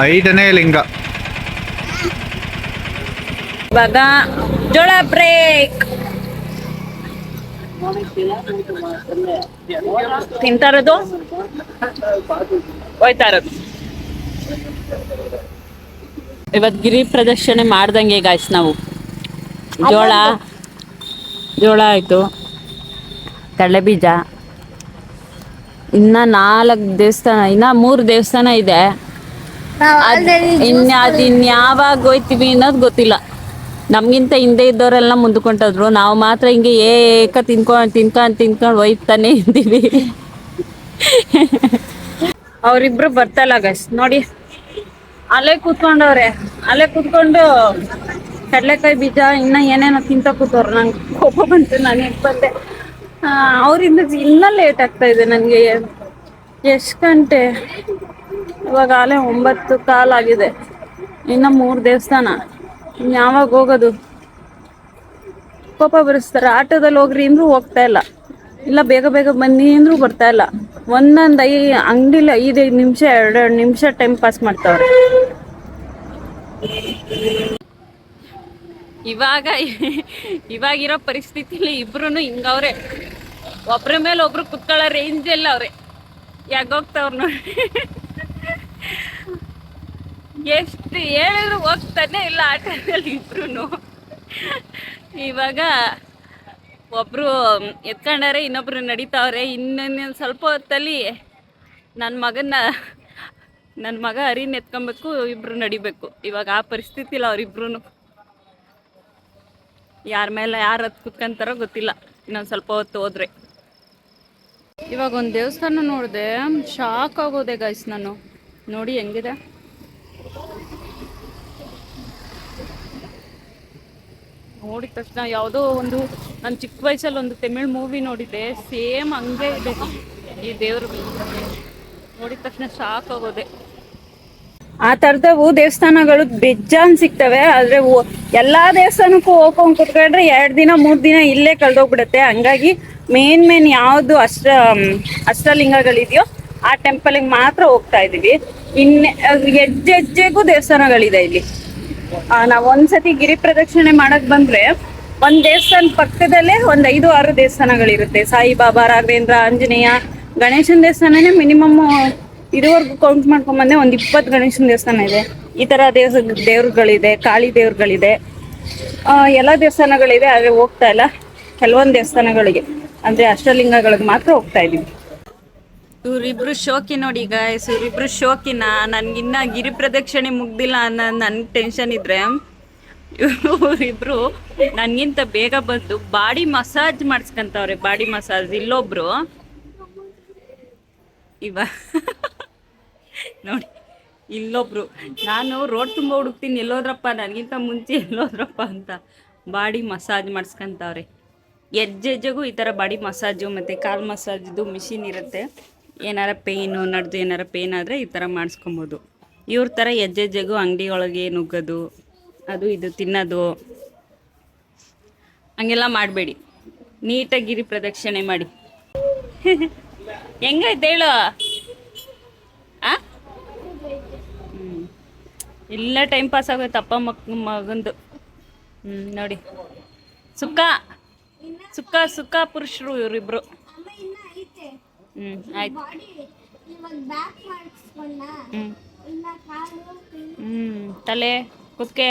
5ನೇ ಲಿಂಗ. ಇವಾಗ ಜೋಳ ಬ್ರೇಕ್ ತಿಂತಾ ಇರೋದು, ಹೋಯ್ತಾ ಇರೋದು. ಇವತ್ತು ಗಿರಿ ಪ್ರದಕ್ಷಿಣೆ ಮಾಡ್ದಂಗೆ ಗಾಯ್ಸ್. ನಾವು ಜೋಳ ಆಯ್ತು, ಕಡಲೆಬೀಜ, ಇನ್ನ 4 ದೇವಸ್ಥಾನ, ಇನ್ನ 3 ದೇವಸ್ಥಾನ ಇದೆ. ಇನ್ಯಾವಾಗ ಹೋಯ್ತೀವಿ ಅನ್ನೋದು ಗೊತ್ತಿಲ್ಲ. ನಮ್ಗಿಂತ ಹಿಂದೆ ಇದ್ದವರೆಲ್ಲ ಮುಂದ್ಕೊಂಡೋದ್ರು, ನಾವು ಮಾತ್ರ ಹಿಂಗೆ ಏಕ ತಿನ್ಕೊಂಡು ಹೋಯ್ತಾನೆ ಇದ್ದೀವಿ. ಅವರಿಬ್ರು ಬರ್ತಲ್ಲ ಗೈಸ್ ನೋಡಿ, ಅಲ್ಲೇ ಕೂತ್ಕೊಂಡವ್ರೆ. ಅಲ್ಲೇ ಕೂತ್ಕೊಂಡು ಕಡಲೆಕಾಯಿ ಬೀಜ ಇನ್ನ ಏನೇನೋ ತಿಂತ ಕೂತವ್ರು. ನಂಗೆ ಕೋಪ ಬಂತು, ನಾನು ಬಂದೆ. ಅವರಿಂದ ಇನ್ನ ಲೇಟ್ ಆಗ್ತಾ ಇದೆ ನನಗೆ. ಎಷ್ಟು ಗಂಟೆ ಇವಾಗ? ಅಲ್ಲೇ 9:15 ಆಗಿದೆ. ಇನ್ನು 3 ದೇವಸ್ಥಾನ, ಯಾವಾಗ ಹೋಗೋದು? ಕೋಪ ಬರೆಸ್ತಾರೆ. ಆಟೋದಲ್ಲಿ ಹೋಗ್ರಿ ಅಂದ್ರೂ ಹೋಗ್ತಾ ಇಲ್ಲ, ಇಲ್ಲ ಬೇಗ ಬೇಗ ಬನ್ನಿ ಅಂದ್ರೂ ಬರ್ತಾ ಇಲ್ಲ. ಒಂದೊಂದು ಅಂಗಡಿಲಿ 5-5 ನಿಮಿಷ 2-2 ನಿಮಿಷ ಟೈಮ್ ಪಾಸ್ ಮಾಡ್ತಾವ್ರೆ. ಇವಾಗಿರೋ ಪರಿಸ್ಥಿತಿಲಿ ಇಬ್ರು ಹಿಂಗವ್ರೆ, ಒಬ್ರ ಮೇಲೆ ಒಬ್ರು ಕುತ್ಕೊಳ್ಳೋ ರೇಂಜ್ ಎಲ್ಲ ಅವ್ರೆ. ಯಾಕೋಗ್ತಾವ್ರ ನೋಡಿ, ಎಷ್ಟು ಹೇಳಿದ್ರು ಹೋಗ್ತಾನೆ ಇಲ್ಲ ಆಟದಲ್ಲಿ ಇಬ್ರು. ಇವಾಗ ಒಬ್ರು ಎತ್ಕೊಂಡಾರೆ, ಇನ್ನೊಬ್ರು ನಡೀತಾವ್ರೆ. ಇನ್ನೊಂದು ಸ್ವಲ್ಪ ಹೊತ್ತಲ್ಲಿ ನನ್ನ ಮಗ ಹರಿನ ಎತ್ಕೊಬೇಕು, ಇಬ್ರು ನಡಿಬೇಕು. ಇವಾಗ ಆ ಪರಿಸ್ಥಿತಿಲ್ಲ ಅವ್ರಿಬ್ರು. ಯಾರ ಮೇಲೆ ಯಾರು ಹತ್ತು ಕುತ್ಕೊಂತಾರೋ ಗೊತ್ತಿಲ್ಲ, ಇನ್ನೊಂದು ಸ್ವಲ್ಪ ಹೊತ್ತು ಹೋದ್ರೆ. ಇವಾಗ ಒಂದು ದೇವಸ್ಥಾನ ನೋಡಿದೆ, ಶಾಕ್ ಆಗೋದೆ ಗೈಸ್ ನಾನು. ನೋಡಿ ಹೆಂಗಿದೆ, ನೋಡಿದ ತಕ್ಷಣ ಯಾವುದೋ ಒಂದು, ನಾನು ಚಿಕ್ಕ ವಯಸ್ಸಲ್ಲಿ ಒಂದು ತಮಿಳ್ ಮೂವಿ ನೋಡಿದ್ದೆ, ಸೇಮ್ ಹಂಗೆ ಇದೆ ಈ ದೇವ್ರು. ನೋಡಿದ ತಕ್ಷಣ ಶಾಕ್ ಆಗೋದೆ. ಆ ಥರದವು ದೇವಸ್ಥಾನಗಳು ಬೆಜ್ಜಾನ್ ಸಿಗ್ತವೆ. ಆದರೆ ಎಲ್ಲಾ ದೇವಸ್ಥಾನಕ್ಕೂ ಹೋಗ್ಕೊಂಡು ಕುತ್ಕೊಂಡ್ರೆ 2 ದಿನ 3 ದಿನ ಇಲ್ಲೇ ಕಳೆದೋಗ್ಬಿಡುತ್ತೆ. ಹಂಗಾಗಿ ಮೇನ್ ಯಾವುದು ಅಷ್ಟಲಿಂಗಗಳಿದೆಯೋ ಆ ಟೆಂಪಲ್ಗೆ ಮಾತ್ರ ಹೋಗ್ತಾ ಇದೀವಿ. ಹೆಜ್ಜೆಗೂ ದೇವಸ್ಥಾನಗಳಿದೆ ಇಲ್ಲಿ. ನಾವು ಒಂದ್ಸತಿ ಗಿರಿ ಪ್ರದಕ್ಷಿಣೆ ಮಾಡಕ್ ಬಂದ್ರೆ ಒಂದ್ ದೇವಸ್ಥಾನ ಪಕ್ಕದಲ್ಲೇ ಒಂದ್ 5-6 ದೇವಸ್ಥಾನಗಳಿರುತ್ತೆ. ಸಾಯಿಬಾಬಾ, ರಾಘವೇಂದ್ರ, ಆಂಜನೇಯ, ಗಣೇಶನ ದೇವಸ್ಥಾನನೇ ಮಿನಿಮಮ್ ಇದುವರೆಗೂ ಕೌಂಟ್ ಮಾಡ್ಕೊಂಡ್ ಬಂದೆ, ಒಂದ್ 20 ಗಣೇಶನ ದೇವಸ್ಥಾನ ಇದೆ. ಈ ತರ ದೇವ್ರುಗಳಿದೆ, ಕಾಳಿ ದೇವ್ರುಗಳಿದೆ, ಎಲ್ಲ ದೇವಸ್ಥಾನಗಳಿದೆ. ಆದ್ರೆ ಹೋಗ್ತಾ ಇಲ್ಲ, ಕೆಲವೊಂದು ದೇವಸ್ಥಾನಗಳಿಗೆ ಅಂದ್ರೆ ಅಷ್ಟಲಿಂಗಗಳಿಗೆ ಮಾತ್ರ ಹೋಗ್ತಾ ಇದೀವಿ. ಇವ್ರಿಬ್ರು ಶೋಕಿ ನೋಡಿ ಗಾಯ್ಸ್, ಇವ್ರಿಬ್ರು ಶೋಕಿನ. ನನ್ಗಿನ್ನ ಗಿರಿ ಪ್ರದಕ್ಷಿಣೆ ಮುಗ್ದಿಲ್ಲ ಅನ್ನೋ ನನ್ಗೆ ಟೆನ್ಷನ್ ಇದ್ರೆ, ಇವ್ರಿಬ್ರು ನನ್ಗಿಂತ ಬೇಗ ಬಂದು ಬಾಡಿ ಮಸಾಜ್ ಮಾಡಿಸ್ಕೊಂತವ್ರೆ. ಬಾಡಿ ಮಸಾಜ್ ಇಲ್ಲೊಬ್ರು ನೋಡಿ, ಇಲ್ಲೊಬ್ರು. ನಾನು ರೋಡ್ ತುಂಬ ಹುಡುಕ್ತೀನಿ, ಎಲ್ಲೋದ್ರಪ್ಪ ನನಗಿಂತ ಮುಂಚೆ ಎಲ್ಲೋದ್ರಪ್ಪ ಅಂತ. ಬಾಡಿ ಮಸಾಜ್ ಮಾಡಿಸ್ಕೊಂತವ್ರೆ. ಹೆಜ್ಜೆಗೂ ಈ ಥರ ಬಾಡಿ ಮಸಾಜು ಮತ್ತು ಕಾಲು ಮಸಾಜ್ದು ಮಿಷಿನ್ ಇರುತ್ತೆ. ಏನಾರ ಪೇಯ್ನು ನಡೆದು ಏನಾರ ಪೇಯ್ನ್ ಆದರೆ ಈ ಥರ ಮಾಡಿಸ್ಕೊಬೋದು. ಇವ್ರ ಥರ ಹೆಜ್ಜೆಗೂ ಅಂಗಡಿ ಒಳಗೆ ನುಗ್ಗೋದು, ಅದು ಇದು ತಿನ್ನೋದು ಹಂಗೆಲ್ಲ ಮಾಡಬೇಡಿ. ನೀಟಾಗಿ ಗಿರಿ ಪ್ರದಕ್ಷಿಣೆ ಮಾಡಿ. ಹೆಂಗೈತೆ ಹೇಳು? ಇಲ್ಲ ಟೈಮ್ ಪಾಸ್ ಆಗೋಯ್ತು ಅಪ್ಪ ಮಗಂದು. ನೋಡಿ, ಸುಕ್ಕ ಪುರುಷರು ಇವರಿಬ್ರು. ಆಯ್ತು. ತಲೆ ಕುತ್ಕೆ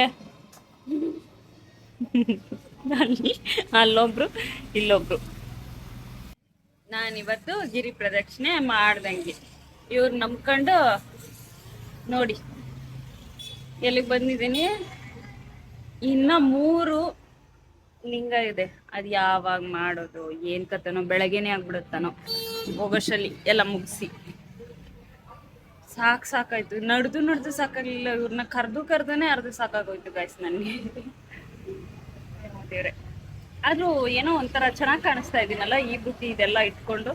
ಅಲ್ಲೊಬ್ರು ಇಲ್ಲೊಬ್ರು. ನಾನಿವತ್ತು ಗಿರಿ ಪ್ರದಕ್ಷಿಣೆ ಮಾಡ್ದಂಗೆ ಇವ್ರು ನಂಬ್ಕೊಂಡು ನೋಡಿ ಎಲ್ಲಿಗೆ ಬಂದಿದ್ದೀನಿ. ಇನ್ನ 3 ಲಿಂಗ ಇದೆ, ಅದು ಯಾವಾಗ ಮಾಡೋದು ಏನ್ ಕಥನೋ, ಬೆಳಗ್ಗೆನೆ ಆಗ್ಬಿಡುತ್ತಾನೋ ಹೋಗೋಷ್ಟಲ್ಲಿ ಎಲ್ಲ ಮುಗಿಸಿ. ಸಾಕಾಯ್ತು, ನಡೆದು ಸಾಕಾಗಲಿಲ್ಲ. ಇವ್ರನ್ನ ಕರ್ದನೆ ಅರ್ಧ ಸಾಕಾಗೋಯ್ತು ಗಾಯ್ಸ್ ನನಗೆ. ದೇವ್ರೆ, ಆದ್ರೂ ಏನೋ ಒಂಥರ ಚೆನ್ನಾಗಿ ಕಾಣಿಸ್ತಾ ಇದೀನಲ್ಲ ಈ ಬುದ್ಧಿ ಇದೆಲ್ಲ ಇಟ್ಕೊಂಡು.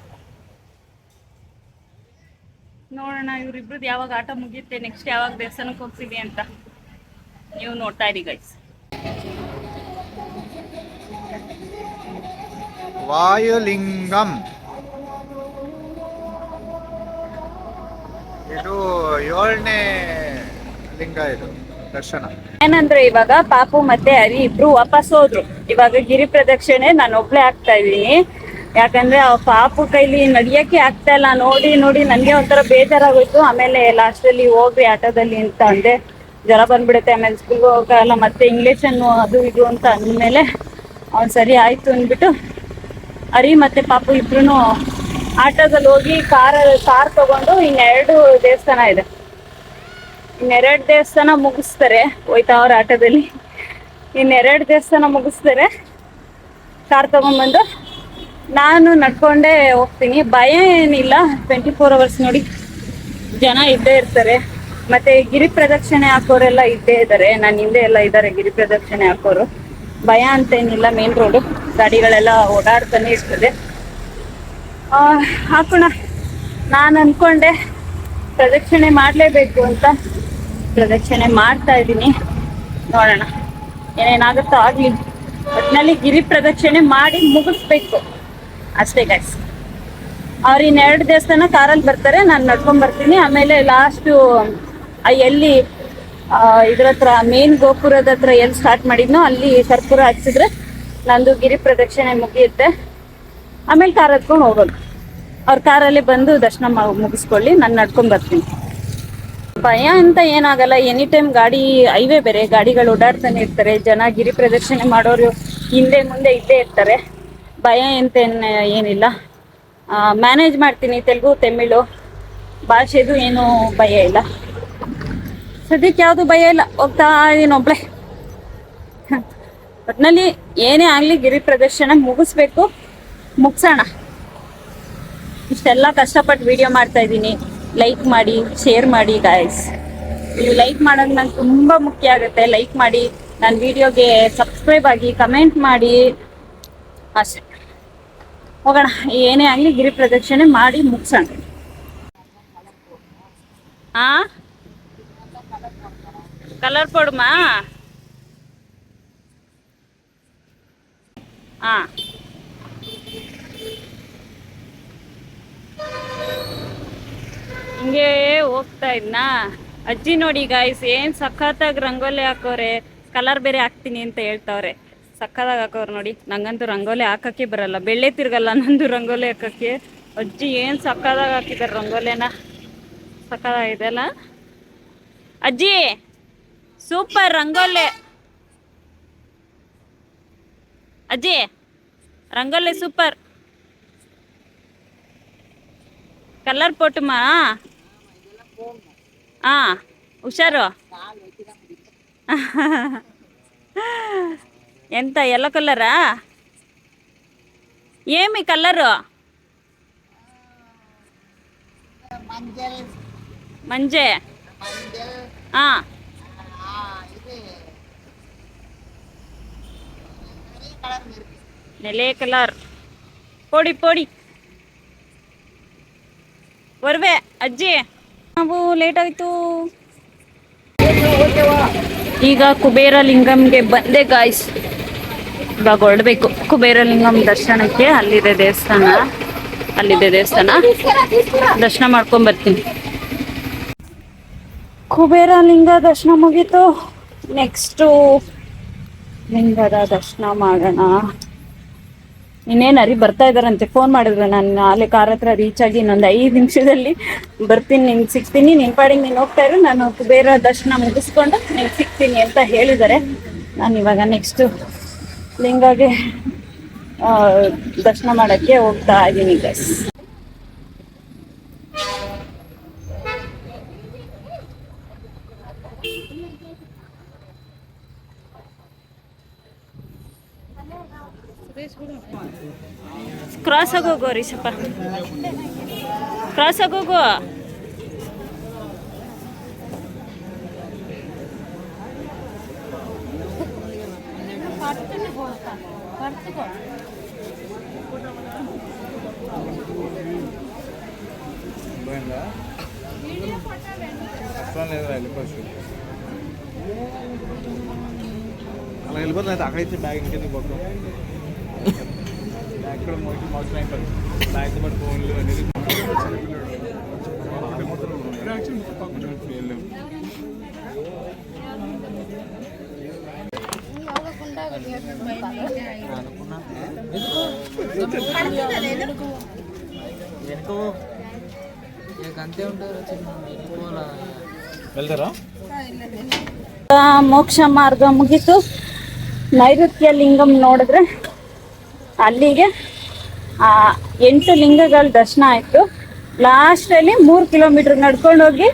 ನೋಡೋಣ ಇವ್ರಿಬ್ರದ್ದು ಯಾವಾಗ ಆಟ ಮುಗಿಯುತ್ತೆ, ನೆಕ್ಸ್ಟ್ ಯಾವಾಗ ದೇವಸ್ಥಾನಕ್ಕೆ ಹೋಗ್ತೀವಿ ಅಂತ ನೀವು ನೋಡ್ತಾ ಇರಿ ಗೈಸ್. ವಾಯುಲಿಂಗಂ, ಇದು 7ನೇ ಲಿಂಗ ಇದು ದರ್ಶನ. ಏನಂದ್ರೆ ಇವಾಗ ಪಾಪು ಮತ್ತೆ ಹರಿ ಇಬ್ರು ವಾಪಸ್ ಹೋದ್ರು. ಇವಾಗ ಗಿರಿ ಪ್ರದಕ್ಷಿಣೆ ನಾನು ಒಬ್ಳೆ ಆಗ್ತಾ ಇದೀನಿ. ಯಾಕಂದ್ರೆ ಆ ಪಾಪು ಕೈಲಿ ನಡಿಯಕ್ಕೆ ಆಗ್ತಾ ಇಲ್ಲ. ನೋಡಿ ನನ್ಗೆ ಒಂಥರ ಬೇಜಾರಾಗೋಯ್ತು. ಆಮೇಲೆ ಲಾಸ್ಟಲ್ಲಿ ಹೋಗ್ರಿ ಆಟೋದಲ್ಲಿ ಅಂತ ಅಂದೆ, ಜ್ವರ ಬಂದ್ಬಿಡುತ್ತೆ, ಆಮೇಲೆ ಸ್ಕೂಲ್ಗೆ ಹೋಗಲ್ಲ, ಮತ್ತೆ ಇಂಗ್ಲೀಷನ್ನು ಅದು ಇದು ಅಂತ ಅಂದಮೇಲೆ ಅವ್ನು ಸರಿ ಆಯ್ತು ಅಂದ್ಬಿಟ್ಟು ಹರಿ ಮತ್ತೆ ಪಾಪು ಇಬ್ರು ಆಟೋದಲ್ಲಿ ಹೋಗಿ ಕಾರ್ ತಗೊಂಡು ಇನ್ನೆರಡು ದೇವಸ್ಥಾನ ಇದೆ, ಇನ್ನೆರಡು ದೇವಸ್ಥಾನ ಮುಗಿಸ್ತಾರೆ. ಹೋಯ್ತಾ ಅವ್ರ ಆಟೋದಲ್ಲಿ ಇನ್ನೆರಡು ದೇವಸ್ಥಾನ ಮುಗಿಸ್ತಾರೆ. ಕಾರ್ ತಗೊಂಡ್ಬಂದು ನಾನು ನಡ್ಕೊಂಡೇ ಹೋಗ್ತೀನಿ. ಭಯ ಏನಿಲ್ಲ, 24 hours ನೋಡಿ ಜನ ಇದ್ದೇ ಇರ್ತಾರೆ. ಮತ್ತೆ ಗಿರಿ ಪ್ರದಕ್ಷಿಣೆ ಹಾಕೋರೆಲ್ಲ ಇದ್ದೇ ಇದ್ದಾರೆ. ನನ್ನ ಹಿಂದೆ ಎಲ್ಲ ಇದ್ದಾರೆ ಗಿರಿ ಪ್ರದಕ್ಷಿಣೆ ಹಾಕೋರು. ಭಯ ಅಂತೇನಿಲ್ಲ, ಮೇನ್ ರೋಡು, ಗಾಡಿಗಳೆಲ್ಲ ಓಡಾಡ್ತಾನೆ ಇರ್ತದೆ. ಹಾಕೋಣ. ನಾನು ಅನ್ಕೊಂಡೆ ಪ್ರದಕ್ಷಿಣೆ ಮಾಡಲೇಬೇಕು ಅಂತ ಪ್ರದಕ್ಷಿಣೆ ಮಾಡ್ತಾ ಇದ್ದೀನಿ. ನೋಡೋಣ ಏನೇನಾಗುತ್ತೋ ಆಗ್ಲಿ, ಒಟ್ಟಿನಲ್ಲಿ ಗಿರಿ ಪ್ರದಕ್ಷಿಣೆ ಮಾಡಿ ಮುಗಿಸ್ಬೇಕು ಅಷ್ಟೇ ಗೈಸ್. ಅವ್ರು ಇನ್ನೆರಡು ದೇವಸ್ಥಾನ ಕಾರಲ್ಲಿ ಬರ್ತಾರೆ, ನಾನು ನಡ್ಕೊಂಡ್ ಬರ್ತೀನಿ. ಆಮೇಲೆ ಲಾಸ್ಟು ಎಲ್ಲಿ ಇದ್ರ ಹತ್ರ ಮೇನ್ ಗೋಪುರದ ಹತ್ರ ಎಲ್ಲಿ ಸ್ಟಾರ್ಟ್ ಮಾಡಿದ್ನೋ ಅಲ್ಲಿ ಕರ್ಪೂರ ಹಚ್ಚಿದ್ರೆ ನಂದು ಗಿರಿ ಪ್ರದಕ್ಷಿಣೆ ಮುಗಿಯುತ್ತೆ. ಆಮೇಲೆ ಕಾರ್ ಹತ್ಕೊಂಡು ಹೋಗೋದು. ಅವ್ರ ಕಾರಲ್ಲಿ ಬಂದು ದರ್ಶನ ಮುಗಿಸ್ಕೊಳ್ಳಿ, ನಾನು ನಡ್ಕೊಂಡ್ ಬರ್ತೀನಿ. ಭಯ ಅಂತ ಏನಾಗಲ್ಲ. ಎನಿ ಟೈಮ್ ಗಾಡಿ, ಹೈವೇ ಬೇರೆ, ಗಾಡಿಗಳು ಓಡಾಡ್ತಾನೆ ಇರ್ತಾರೆ, ಜನ ಗಿರಿ ಪ್ರದಕ್ಷಿಣೆ ಮಾಡೋರು ಹಿಂದೆ ಮುಂದೆ ಇದ್ದೇ ಇರ್ತಾರೆ. ಭಯ ಅಂತ ಏನಿಲ್ಲ. ಮ್ಯಾನೇಜ್ ಮಾಡ್ತೀನಿ. ತೆಲುಗು, ತಮಿಳು ಭಾಷೆದು ಏನು ಭಯ ಇಲ್ಲ. ಸದ್ಯಕ್ಕೆ ಯಾವುದು ಭಯ ಇಲ್ಲ, ಹೋಗ್ತಾ ಇದೀನಿ ಒಬ್ಳೆ. ಒಟ್ಟಿನಲ್ಲಿ ಏನೇ ಆಗಲಿ ಗಿರಿ ಪ್ರದರ್ಶನ ಮುಗಿಸ್ಬೇಕು, ಮುಗಿಸೋಣ. ಇಷ್ಟೆಲ್ಲ ಕಷ್ಟಪಟ್ಟು ವಿಡಿಯೋ ಮಾಡ್ತಾ ಇದ್ದೀನಿ. ಲೈಕ್ ಮಾಡಿ, ಶೇರ್ ಮಾಡಿ ಗಾಯ್ಸ್. ನೀವು ಲೈಕ್ ಮಾಡೋದು ನಂಗೆ ತುಂಬ ಮುಖ್ಯ ಆಗುತ್ತೆ. ಲೈಕ್ ಮಾಡಿ, ನನ್ನ ವಿಡಿಯೋಗೆ ಸಬ್ಸ್ಕ್ರೈಬ್ ಆಗಿ, ಕಮೆಂಟ್ ಮಾಡಿ. ಅಷ್ಟೇ, ಹೋಗೋಣ. ಏನೇ ಆಗಲಿ ಗಿರಿ ಪ್ರದಕ್ಷಿಣೆ ಮಾಡಿ ಮುಗಿಸೋಣ. ಕಲರ್ ಪೊಡುಮಾ? ಹಿಂಗೆ ಹೋಗ್ತಾ ಇದ್ನಾ, ಅಜ್ಜಿ ನೋಡಿ ಗಾಯ್ಸ್ ಏನ್ ಸಖತ್ತಾಗಿ ರಂಗೋಲಿ ಹಾಕೋರೆ. ಕಲರ್ ಬೇರೆ ಹಾಕ್ತೀನಿ ಅಂತ ಹೇಳ್ತಾವ್ರೆ. ಸಖತ್ತಾಗಿ ಹಾಕೋರು ನೋಡಿ. ನಂಗಂತೂ ರಂಗೋಲಿ ಹಾಕಕ್ಕೆ ಬರಲ್ಲ, ಬೆಳ್ಳೆ ತಿರ್ಗಲ್ಲ ನಂದು ರಂಗೋಲಿ ಹಾಕಕ್ಕೆ. ಅಜ್ಜಿ ಏನ್ ಸಖತ್ತಾಗಿ ಹಾಕಿದಾರೆ ರಂಗೋಲಿನ. ಸಖತ್ತಾಗಿದೆ ಅಲ್ಲ ಅಜ್ಜಿ? ಸೂಪರ್ ರಂಗೋಲಿ ಅಜ್ಜಿ, ರಂಗೋಲಿ ಸೂಪರ್. ಕಲರ್ ಪೊಟ್ಟುಮಾ? ಹುಷಾರು. ಎಂತ ಎಲ್ಲೋ కలరా? ఏమి కలరు? మంజే. నెలే కలర్. పొడి పొడి ವರ್ವೆ ಅಜ್ಜಿ, ನಾವು ಲೇಟ್ ಆಯ್ತು. ಈಗ ಕುಬೇರ ಲಿಂಗಂಗೆ ಬಂದೆ ಗಾಯ್ಸ್. ಇವಾಗ ಹೊರಡ್ಬೇಕು ಕುಬೇರ ಲಿಂಗಂ ದರ್ಶನಕ್ಕೆ. ಅಲ್ಲಿದೆ ದೇವಸ್ಥಾನ, ದರ್ಶನ ಮಾಡ್ಕೊಂಡ್ ಬರ್ತೀನಿ. ಕುಬೇರ ಲಿಂಗ ದರ್ಶನ ಮುಗೀತು. ನೆಕ್ಸ್ಟು ಲಿಂಗದ ದರ್ಶನ ಮಾಡೋಣ. ಇನ್ನೇನು ಅರಿ ಬರ್ತಾ ಇದಾರಂತೆ, ಫೋನ್ ಮಾಡಿದ್ರು. ನಾನು ಅಲ್ಲಿ ಕಾರ್ ಹತ್ರ ರೀಚ್ ಆಗಿ ಇನ್ನೊಂದು 5 ನಿಮಿಷದಲ್ಲಿ ಬರ್ತೀನಿ, ನಿನ್ಗೆ ಸಿಗ್ತೀನಿ, ನಿನ್ನ ಪಾಡಿಗೆ ನೀನು ಹೋಗ್ತಾ ಇರು, ನಾನು ಕುಬೇರ ದರ್ಶನ ಮುಗಿಸ್ಕೊಂಡು ನಿನ್ಗೆ ಸಿಗ್ತೀನಿ ಅಂತ ಹೇಳಿದ್ದಾರೆ. ನಾನು ಇವಾಗ ನೆಕ್ಸ್ಟು ಲಿಂಗಗೆ ದರ್ಶನ ಮಾಡೋಕ್ಕೆ ಹೋಗ್ತಾ ಇದ್ದೀನಿ ಗೈಸ್. ಕ್ರಾಸ್ ಆಗೋಗೋ ರೀಸಪ್ಪ, ಕ್ರಾಸ್ ಆಗೋಗೋ. అలా వెళ్ళిపోతుంది. అయితే అక్కడైతే బ్యాగ్ ఇంకెందుకు పోతాం? బ్యాగ్ కూడా మోసం అయిపోతుంది. బ్యాగ్తో పాటు ఫోన్లు అనేది అంతే ఉంటారు. వెళ్తారా? ಮೋಕ್ಷ ಮಾರ್ಗ ಮುಗೀತು. ನೈಋತ್ಯ ಲಿಂಗಂ ನೋಡಿದ್ರೆ ಅಲ್ಲಿಗೆ 8 ಲಿಂಗಗಳ ದರ್ಶನ ಆಯಿತು. ಲಾಸ್ಟಲ್ಲಿ 3 ಕಿಲೋಮೀಟರ್ ನಡ್ಕೊಂಡೋಗಿ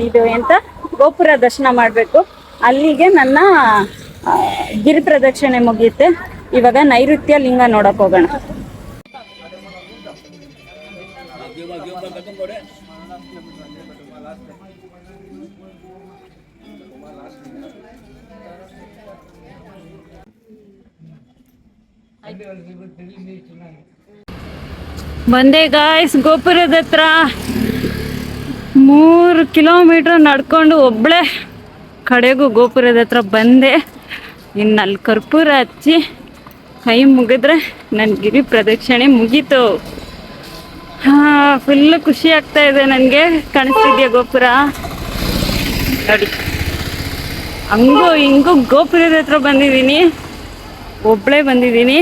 ಇದು ಎಂತ ಗೋಪುರ ದರ್ಶನ ಮಾಡಬೇಕು. ಅಲ್ಲಿಗೆ ನನ್ನ ಗಿರಿ ಪ್ರದಕ್ಷಿಣೆ ಮುಗಿಯುತ್ತೆ. ಇವಾಗ ನೈಋತ್ಯ ಲಿಂಗ ನೋಡಕ್ ಹೋಗೋಣ. ಬಂದೆ ಗಾಯ್ಸ್ ಗೋಪುರದ ಹತ್ರ. 3 ಕಿಲೋಮೀಟರ್ ನಡ್ಕೊಂಡು ಒಬ್ಳೆ ಕಡೆಗೂ ಗೋಪುರದ ಹತ್ರ ಬಂದೆ. ಇನ್ನಲ್ಲಿ ಕರ್ಪೂರ ಹಚ್ಚಿ ಕೈ ಮುಗಿದ್ರೆ ನನ್ನ ಗಿರಿ ಪ್ರದಕ್ಷಿಣೆ ಮುಗೀತು. ಹಾ, ಫುಲ್ ಖುಷಿ ಆಗ್ತಾ ಇದೆ ನನಗೆ. ಕಾಣಿಸ್ತಿದ್ಯಾ ಗೋಪುರ ನೋಡಿ. ಹಂಗೂ ಹಿಂಗೂ ಗೋಪುರದ ಹತ್ರ ಬಂದಿದ್ದೀನಿ, ಒಬ್ಬಳೇ ಬಂದಿದ್ದೀನಿ.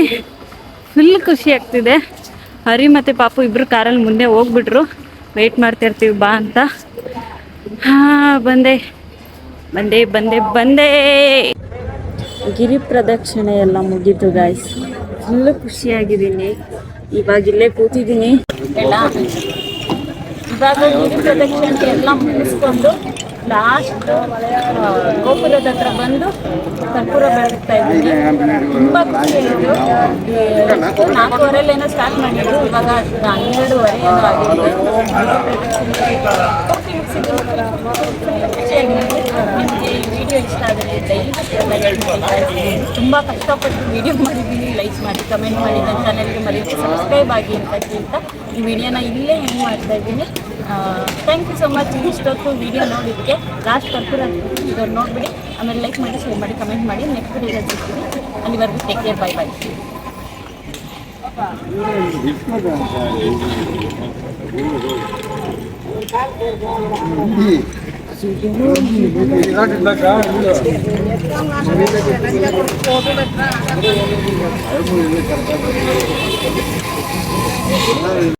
ಫುಲ್ ಖುಷಿ ಆಗ್ತಿದೆ. ಹರಿ ಮತ್ತು ಪಾಪು ಇಬ್ಬರು ಕಾರಲ್ಲಿ ಮುಂದೆ ಹೋಗ್ಬಿಟ್ರು, ವೆಯ್ಟ್ ಮಾಡ್ತಿರ್ತೀವಿ ಬಾ ಅಂತ. ಬಂದೆ ಬಂದೆ ಬಂದೆ ಬಂದೆ. ಗಿರಿ ಪ್ರದಕ್ಷಿಣೆ ಎಲ್ಲ ಮುಗೀತು ಗಾಯ್ಸ್. ಫುಲ್ಲು ಖುಷಿಯಾಗಿದ್ದೀನಿ. ಇವಾಗ ಇಲ್ಲೇ ಕೂತಿದ್ದೀನಿ ಎಲ್ಲ. ಇವಾಗ ಗಿರಿ ಪ್ರದಕ್ಷಿಣೆ ಎಲ್ಲ ಮುಗಿಸ್ಕೊಂಡು ಲಾಸ್ಟ್ ಗೋಪುರದ ಹತ್ರ ಬಂದು ಕರ್ಪೂರ ಬೆಳಗ್ತಾ ಇದ್ದೀನಿ. ತುಂಬ ಖುಷಿಯಾಯಿತು. 4:15 ಸ್ಟಾರ್ಟ್ ಮಾಡಿದ್ರು, ಇವಾಗ 12:30 ಏನೋ ಆಗಿದೆ. ನಿಮಗೆ ಈ ವಿಡಿಯೋ ಇಷ್ಟ ಆದರೆ ದಯವಿಟ್ಟು ಲೈಕ್ ಮಾಡಿ. ತುಂಬ ಕಷ್ಟಪಟ್ಟು ವಿಡಿಯೋ ಮಾಡಿದ್ದೀನಿ. ಲೈಕ್ ಮಾಡಿ, ಕಮೆಂಟ್ ಮಾಡಿ, ನನ್ನ ಚಾನಲ್ಗೆ ಮರೀತಿ ಸಬ್ಸ್ಕ್ರೈಬ್ ಆಗಿ ಅಂತ ಕೇಳ್ತಾ ಈ ವಿಡಿಯೋನ ಇಲ್ಲೇ ಹೆಂಗೆ ಮಾಡ್ತಾ ಇದ್ದೀನಿ. Thank you so much. ಇಷ್ಟೊತ್ತು ವಿಡಿಯೋ ನೋಡಿದ್ದಕ್ಕೆ. ಲಾಸ್ಟ್ ಕರ್ಪೂರ ಇದನ್ನು ನೋಡಿಬಿಡಿ, ಆಮೇಲೆ ಲೈಕ್ ಮಾಡಿ, ಶೇರ್ ಮಾಡಿ, ಕಮೆಂಟ್ ಮಾಡಿ. ನೆಕ್ಸ್ಟ್ ವಿಡಿಯೋ ಸಿಗ್ತೀನಿ. ಅಲ್ಲಿವರೆಗೂ ಟೇಕ್ ಕೇರ್, ಬೈ ಬೈ.